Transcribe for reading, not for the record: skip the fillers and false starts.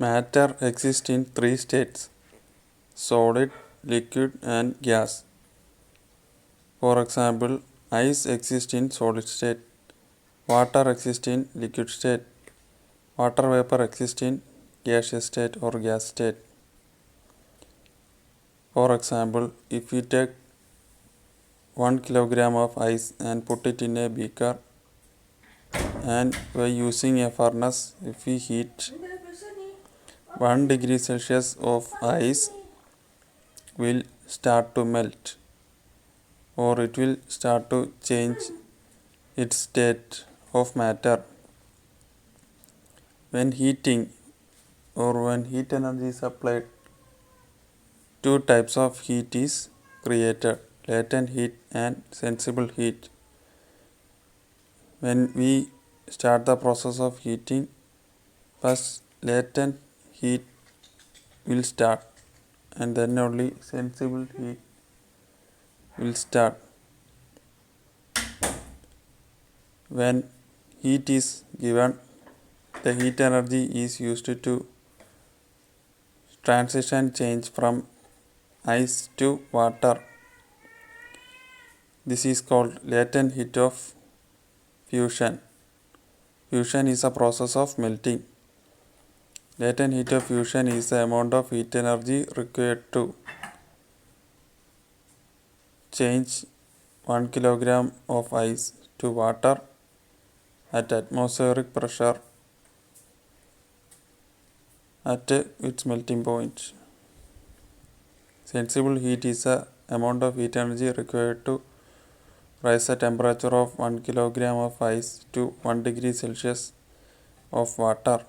Matter exists in three states: solid, liquid, and gas. For example, ice exists in solid state, water exists in liquid state, water vapor exists in gaseous state or gas state. For example, if we take 1 kilogram of ice and put it in a beaker, and by using a furnace, if we heat 1 degree Celsius of ice will start to melt, or it will start to change its state of matter. When heating or when heat energy is applied, two types of heat is created: latent heat and sensible heat. When we start the process of heating, first latent heat will start and then only sensible heat will start. When heat is given, the heat energy is used to transition change from ice to water. This is called latent heat of fusion. Fusion is a process of melting. Latent heat of fusion is the amount of heat energy required to change 1 kilogram of ice to water at atmospheric pressure at its melting point. Sensible heat is the amount of heat energy required to rise the temperature of 1 kilogram of ice to 1 degree Celsius of water.